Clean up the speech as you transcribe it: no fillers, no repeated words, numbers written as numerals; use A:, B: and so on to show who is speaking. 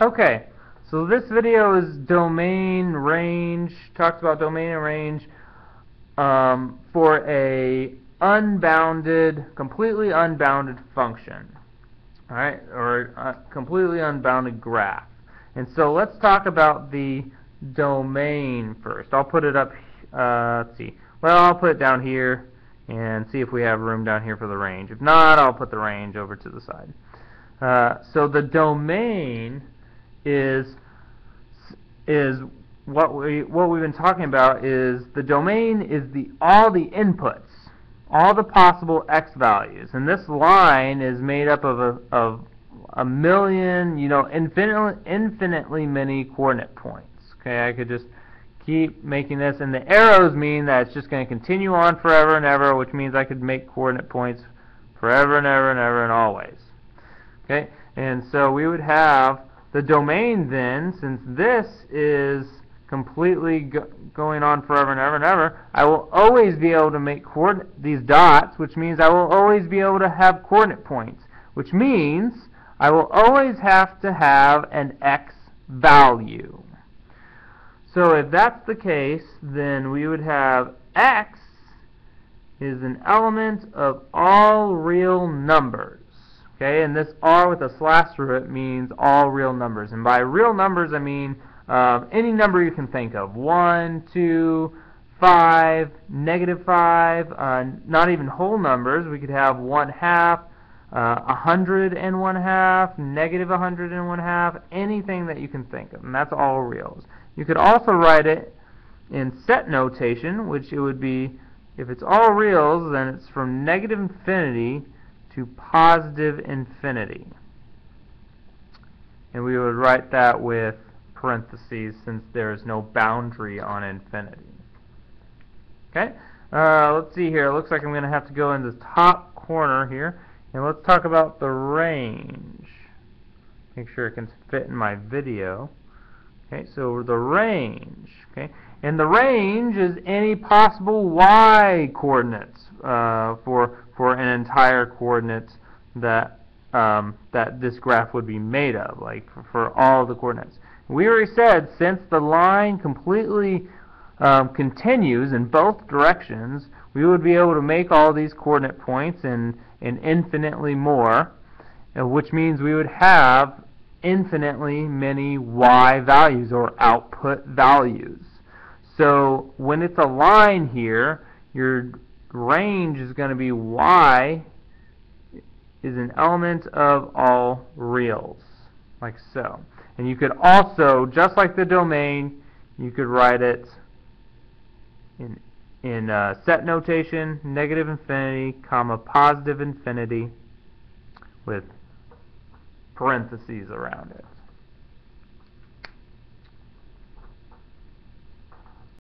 A: Okay, so this video is domain range, talks about domain and range for a unbounded, completely unbounded function, all right, or a completely unbounded graph. And so let's talk about the domain first. I'll put it up, let's see, well, I'll put it down here and see if we have room down here for the range. If not, I'll put the range over to the side. So the domain is what we've been talking about. Is the domain is all the inputs, all the possible x values, and this line is made up of a million, infinitely many coordinate points. Okay, I could just keep making this, and the arrows mean that it's just going to continue on forever and ever, which means I could make coordinate points forever and ever and ever and always. Okay, and so we would have the domain then, since this is completely going on forever and ever and ever, I will always be able to make these dots, which means I will always be able to have coordinate points, which means I will always have to have an x value. So if that's the case, then we would have x is an element of all real numbers. Okay, and this r with a slash through it means all real numbers. And by real numbers, I mean any number you can think of. 1, 2, 5, -5, not even whole numbers. We could have 1/2, 100 and 1/2, -100 and 1/2, anything that you can think of. And that's all reals. You could also write it in set notation, which it would be, if it's all reals, then it's from -infinity to positive infinity. And we would write that with parentheses since there is no boundary on infinity. Okay, let's see here. It looks like I'm going to have to go in the top corner here, and let's talk about the range. Make sure it can fit in my video. Okay, so the range. Okay, and the range is any possible y coordinates for an entire coordinate that that this graph would be made of, like for all the coordinates. We already said since the line completely continues in both directions, we would be able to make all these coordinate points and infinitely more, which means we would have infinitely many y values or output values. So when it's a line here, your range is going to be y is an element of all reals, like so. And you could also, just like the domain, you could write it in set notation, -infinity, comma, positive infinity, with parentheses around it.